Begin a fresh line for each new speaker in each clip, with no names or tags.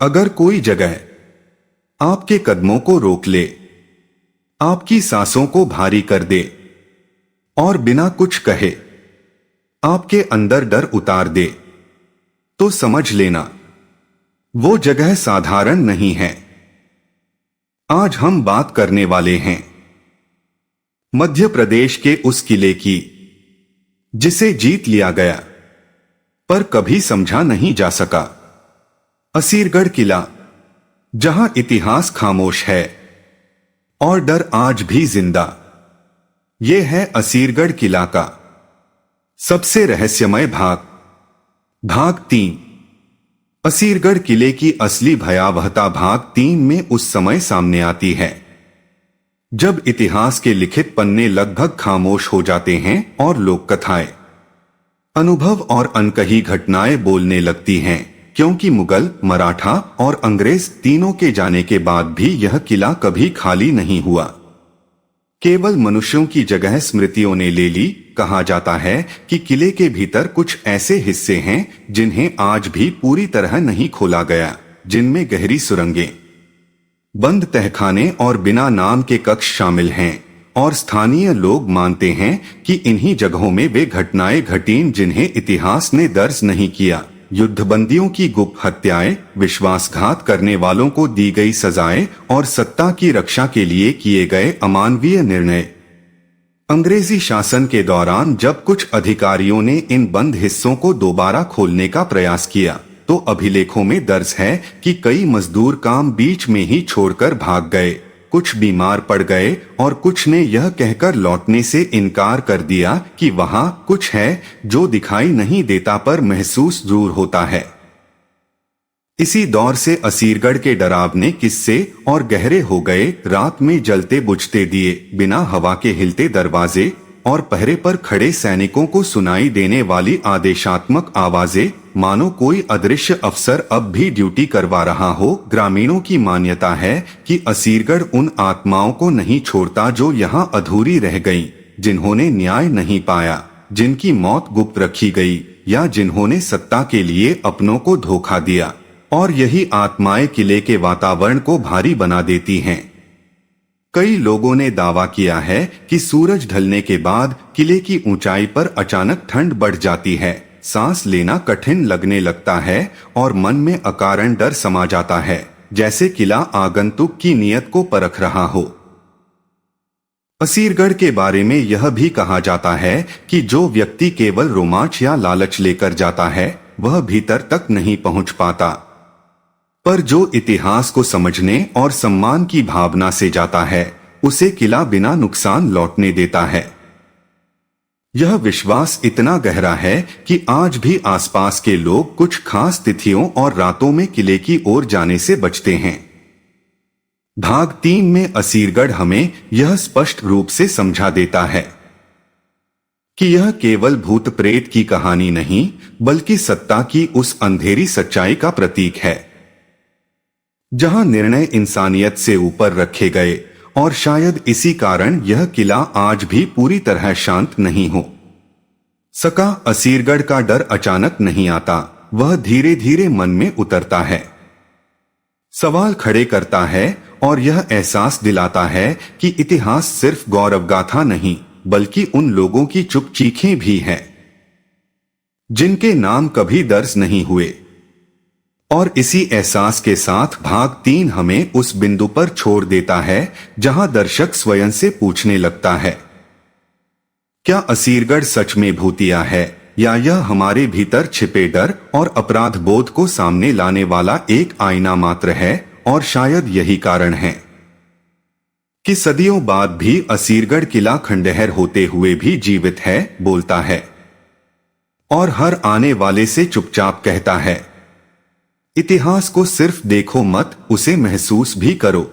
अगर कोई जगह आपके कदमों को रोक ले, आपकी सांसों को भारी कर दे और बिना कुछ कहे आपके अंदर डर उतार दे, तो समझ लेना वो जगह साधारण नहीं है। आज हम बात करने वाले हैं मध्य प्रदेश के उस किले की जिसे जीत लिया गया पर कभी समझा नहीं जा सका। असीरगढ़ किला, जहां इतिहास खामोश है और डर आज भी जिंदा। यह है असीरगढ़ किला का सबसे रहस्यमय भाग। भाग 3। असीरगढ़ किले की असली भयावहता भाग 3 में उस समय सामने आती है जब इतिहास के लिखित पन्ने लगभग खामोश हो जाते हैं और लोक कथाएं, अनुभव और अनकही घटनाएं बोलने लगती हैं, क्योंकि मुगल, मराठा और अंग्रेज तीनों के जाने के बाद भी यह किला कभी खाली नहीं हुआ। केवल मनुष्यों की जगह स्मृतियों ने ले ली। कहा जाता है कि किले के भीतर कुछ ऐसे हिस्से हैं जिन्हें आज भी पूरी तरह नहीं खोला गया, जिनमें गहरी सुरंगें, बंद तहखाने और बिना नाम के कक्ष शामिल हैं, और स्थानीय लोग मानते हैं कि इन्हीं जगहों में वे घटनाएं घटीं जिन्हें इतिहास ने दर्ज नहीं किया। युद्धबंदियों की गुप्त हत्याएं, विश्वासघात करने वालों को दी गई सजाएं और सत्ता की रक्षा के लिए किए गए अमानवीय निर्णय। अंग्रेजी शासन के दौरान जब कुछ अधिकारियों ने इन बंद हिस्सों को दोबारा खोलने का प्रयास किया, तो अभिलेखों में दर्ज है कि कई मजदूर काम बीच में ही छोड़कर भाग गए, कुछ बीमार पड़ गए और कुछ ने यह कहकर लौटने से इनकार कर दिया कि वहां कुछ है जो दिखाई नहीं देता पर महसूस जरूर होता है। इसी दौर से असीरगढ़ के डरावने किस्से और गहरे हो गए। रात में जलते बुझते दिए, बिना हवा के हिलते दरवाजे और पहरे पर खड़े सैनिकों को सुनाई देने वाली आदेशात्मक आवाजें, मानो कोई अदृश्य अफसर अब भी ड्यूटी करवा रहा हो। ग्रामीणों की मान्यता है कि असीरगढ़ उन आत्माओं को नहीं छोड़ता जो यहाँ अधूरी रह गईं, जिन्होंने न्याय नहीं पाया, जिनकी मौत गुप्त रखी गई या जिन्होंने सत्ता के लिए अपनों को धोखा दिया। और यही आत्माएं किले के वातावरण को भारी बना देती हैं। कई लोगों ने दावा किया है कि सूरज ढलने के बाद किले की ऊंचाई पर अचानक ठंड बढ़ जाती है, सांस लेना कठिन लगने लगता है और मन में अकारण डर समा जाता है, जैसे किला आगंतुक की नीयत को परख रहा हो। असीरगढ़ के बारे में यह भी कहा जाता है कि जो व्यक्ति केवल रोमांच या लालच लेकर जाता है वह भीतर तक नहीं पहुंच पाता, पर जो इतिहास को समझने और सम्मान की भावना से जाता है उसे किला बिना नुकसान लौटने देता है। यह विश्वास इतना गहरा है कि आज भी आसपास के लोग कुछ खास तिथियों और रातों में किले की ओर जाने से बचते हैं। भाग 3 में असीरगढ़ हमें यह स्पष्ट रूप से समझा देता है कि यह केवल भूत प्रेत की कहानी नहीं, बल्कि सत्ता की उस अंधेरी सच्चाई का प्रतीक है जहां निर्णय इंसानियत से ऊपर रखे गए। और शायद इसी कारण यह किला आज भी पूरी तरह शांत नहीं हो सका। असीरगढ़ का डर अचानक नहीं आता, वह धीरे धीरे मन में उतरता है, सवाल खड़े करता है और यह एहसास दिलाता है कि इतिहास सिर्फ गौरवगाथा नहीं, बल्कि उन लोगों की चुप चीखें भी हैं जिनके नाम कभी दर्ज नहीं हुए। और इसी एहसास के साथ भाग 3 हमें उस बिंदु पर छोड़ देता है जहां दर्शक स्वयं से पूछने लगता है, क्या असीरगढ़ सच में भूतिया है या यह हमारे भीतर छिपे डर और अपराध बोध को सामने लाने वाला एक आईना मात्र है। और शायद यही कारण है कि सदियों बाद भी असीरगढ़ किला खंडहर होते हुए भी जीवित है, बोलता है और हर आने वाले से चुपचाप कहता है, इतिहास को सिर्फ देखो मत, उसे महसूस भी करो।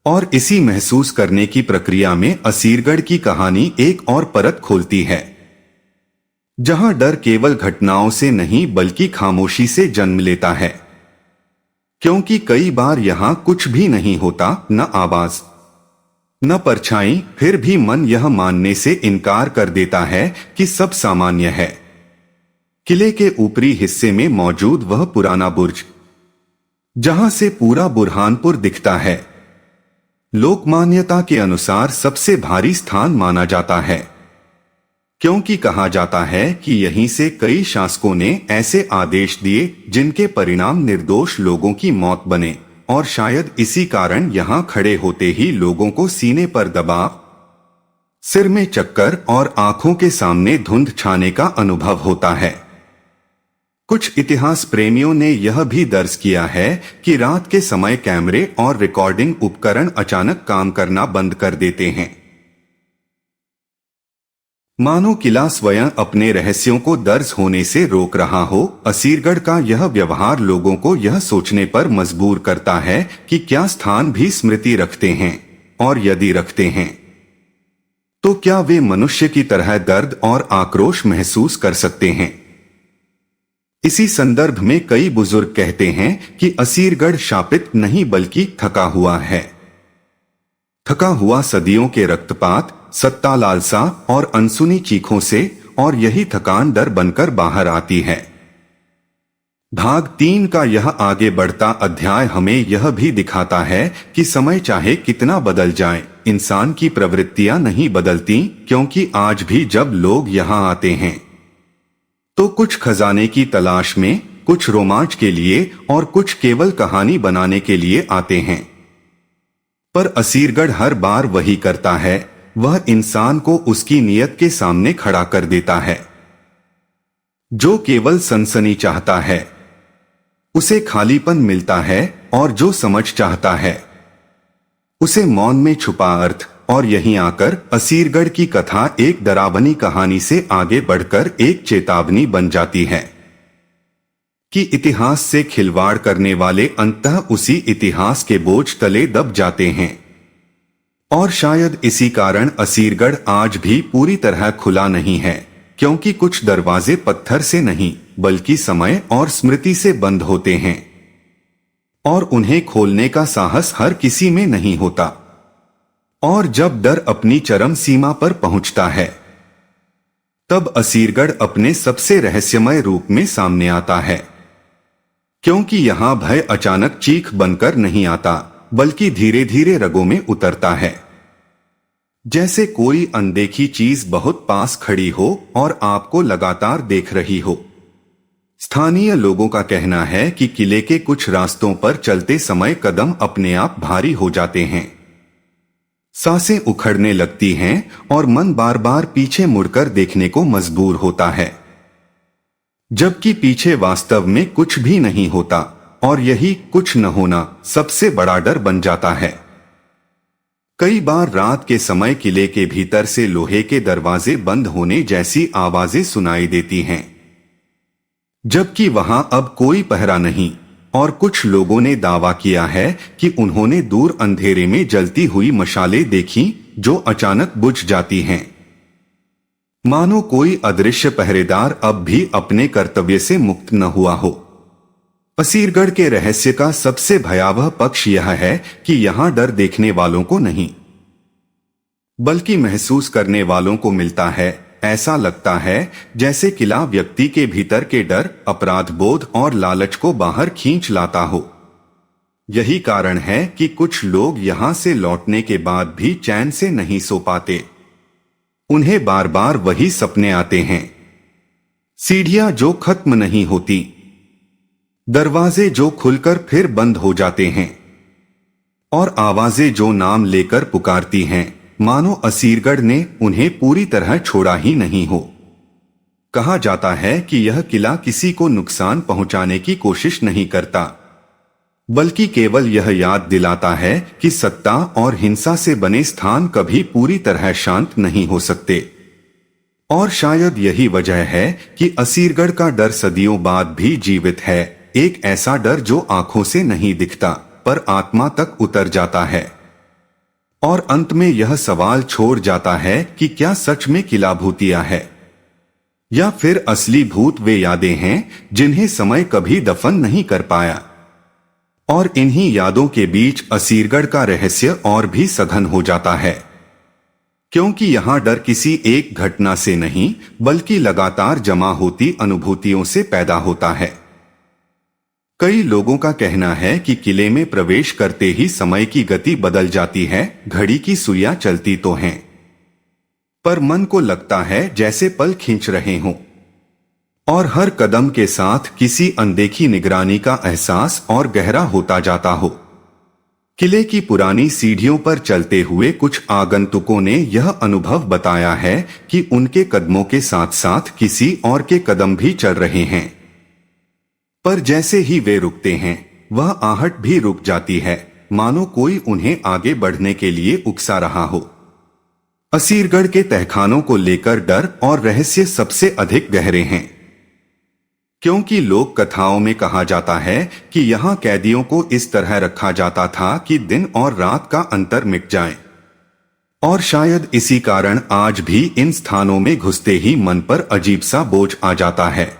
और इसी महसूस करने की प्रक्रिया में असीरगढ़ की कहानी एक और परत खोलती है, जहां डर केवल घटनाओं से नहीं बल्कि खामोशी से जन्म लेता है। क्योंकि कई बार यहां कुछ भी नहीं होता, न आवाज न परछाई, फिर भी मन यह मानने से इनकार कर देता है कि सब सामान्य है। किले के ऊपरी हिस्से में मौजूद वह पुराना बुर्ज जहां से पूरा बुरहानपुर दिखता है। लोकमान्यता के अनुसार सबसे भारी स्थान माना जाता है, क्योंकि कहा जाता है कि यहीं से कई शासकों ने ऐसे आदेश दिए जिनके परिणाम निर्दोष लोगों की मौत बने, और शायद इसी कारण यहां खड़े होते ही लोगों को सीने पर दबाव, सिर में चक्कर और आंखों के सामने धुंध छाने का अनुभव होता है। कुछ इतिहास प्रेमियों ने यह भी दर्ज किया है कि रात के समय कैमरे और रिकॉर्डिंग उपकरण अचानक काम करना बंद कर देते हैं, मानो किला स्वयं अपने रहस्यों को दर्ज होने से रोक रहा हो। असीरगढ़ का यह व्यवहार लोगों को यह सोचने पर मजबूर करता है कि क्या स्थान भी स्मृति रखते हैं, और यदि रखते हैं तो क्या वे मनुष्य की तरह दर्द और आक्रोश महसूस कर सकते हैं। इसी संदर्भ में कई बुजुर्ग कहते हैं कि असीरगढ़ शापित नहीं बल्कि थका हुआ है। थका हुआ सदियों के रक्तपात, सत्ता लालसा और अनसुनी चीखों से, और यही थकान डर बनकर बाहर आती है। भाग 3 का यह आगे बढ़ता अध्याय हमें यह भी दिखाता है कि समय चाहे कितना बदल जाए, इंसान की प्रवृत्तियां नहीं बदलती, क्योंकि आज भी जब लोग यहां आते हैं तो कुछ खजाने की तलाश में, कुछ रोमांच के लिए और कुछ केवल कहानी बनाने के लिए आते हैं। पर असीरगढ़ हर बार वही करता है, वह इंसान को उसकी नीयत के सामने खड़ा कर देता है। जो केवल सनसनी चाहता है उसे खालीपन मिलता है, और जो समझ चाहता है उसे मौन में छुपा अर्थ। और यहीं आकर असीरगढ़ की कथा एक डरावनी कहानी से आगे बढ़कर एक चेतावनी बन जाती है कि इतिहास से खिलवाड़ करने वाले अंततः उसी इतिहास के बोझ तले दब जाते हैं। और शायद इसी कारण असीरगढ़ आज भी पूरी तरह खुला नहीं है, क्योंकि कुछ दरवाजे पत्थर से नहीं बल्कि समय और स्मृति से बंद होते हैं, और उन्हें खोलने का साहस हर किसी में नहीं होता। और जब डर अपनी चरम सीमा पर पहुंचता है तब असीरगढ़ अपने सबसे रहस्यमय रूप में सामने आता है, क्योंकि यहां भय अचानक चीख बनकर नहीं आता बल्कि धीरे धीरे रगों में उतरता है, जैसे कोई अनदेखी चीज बहुत पास खड़ी हो और आपको लगातार देख रही हो। स्थानीय लोगों का कहना है कि किले के कुछ रास्तों पर चलते समय कदम अपने आप भारी हो जाते हैं, सांसें उखड़ने लगती हैं और मन बार बार पीछे मुड़कर देखने को मजबूर होता है, जबकि पीछे वास्तव में कुछ भी नहीं होता, और यही कुछ न होना सबसे बड़ा डर बन जाता है। कई बार रात के समय किले के भीतर से लोहे के दरवाजे बंद होने जैसी आवाजें सुनाई देती हैं, जबकि वहां अब कोई पहरा नहीं, और कुछ लोगों ने दावा किया है कि उन्होंने दूर अंधेरे में जलती हुई मशालें देखी जो अचानक बुझ जाती हैं, मानो कोई अदृश्य पहरेदार अब भी अपने कर्तव्य से मुक्त न हुआ हो। असीरगढ़ के रहस्य का सबसे भयावह पक्ष यह है कि यहां डर देखने वालों को नहीं बल्कि महसूस करने वालों को मिलता है। ऐसा लगता है जैसे किला व्यक्ति के भीतर के डर, अपराध बोध और लालच को बाहर खींच लाता हो। यही कारण है कि कुछ लोग यहां से लौटने के बाद भी चैन से नहीं सो पाते। उन्हें बार बार वही सपने आते हैं, सीढ़ियां जो खत्म नहीं होती, दरवाजे जो खुलकर फिर बंद हो जाते हैं, और आवाजें जो नाम लेकर पुकारती हैं, मानो असीरगढ़ ने उन्हें पूरी तरह छोड़ा ही नहीं हो। कहा जाता है कि यह किला किसी को नुकसान पहुंचाने की कोशिश नहीं करता, बल्कि केवल यह याद दिलाता है कि सत्ता और हिंसा से बने स्थान कभी पूरी तरह शांत नहीं हो सकते। और शायद यही वजह है कि असीरगढ़ का डर सदियों बाद भी जीवित है, एक ऐसा डर जो आंखों से नहीं दिखता पर आत्मा तक उतर जाता है, और अंत में यह सवाल छोड़ जाता है कि क्या सच में किला भूतिया है, या फिर असली भूत वे यादें हैं जिन्हें समय कभी दफन नहीं कर पाया। और इन्हीं यादों के बीच असीरगढ़ का रहस्य और भी सघन हो जाता है, क्योंकि यहां डर किसी एक घटना से नहीं बल्कि लगातार जमा होती अनुभूतियों से पैदा होता है। कई लोगों का कहना है कि किले में प्रवेश करते ही समय की गति बदल जाती है, घड़ी की सुइयां चलती तो हैं, पर मन को लगता है जैसे पल खींच रहे हों, और हर कदम के साथ किसी अनदेखी निगरानी का एहसास और गहरा होता जाता हो। किले की पुरानी सीढ़ियों पर चलते हुए कुछ आगंतुकों ने यह अनुभव बताया है कि उनके कदमों के साथ साथ किसी और के कदम भी चल रहे हैं, पर जैसे ही वे रुकते हैं वह आहट भी रुक जाती है, मानो कोई उन्हें आगे बढ़ने के लिए उकसा रहा हो। असीरगढ़ के तहखानों को लेकर डर और रहस्य सबसे अधिक गहरे हैं, क्योंकि लोक कथाओं में कहा जाता है कि यहाँ कैदियों को इस तरह रखा जाता था कि दिन और रात का अंतर मिट जाए, और शायद इसी कारण आज भी इन स्थानों में घुसते ही मन पर अजीब सा बोझ आ जाता है,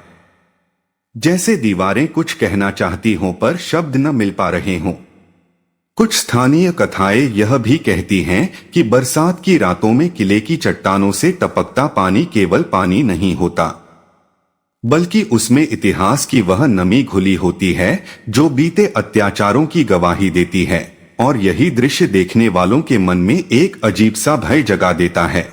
जैसे दीवारें कुछ कहना चाहती हों पर शब्द न मिल पा रहे हों। कुछ स्थानीय कथाएं यह भी कहती हैं कि बरसात की रातों में किले की चट्टानों से टपकता पानी केवल पानी नहीं होता, बल्कि उसमें इतिहास की वह नमी घुली होती है जो बीते अत्याचारों की गवाही देती है, और यही दृश्य देखने वालों के मन में एक अजीब सा भय जगा देता है।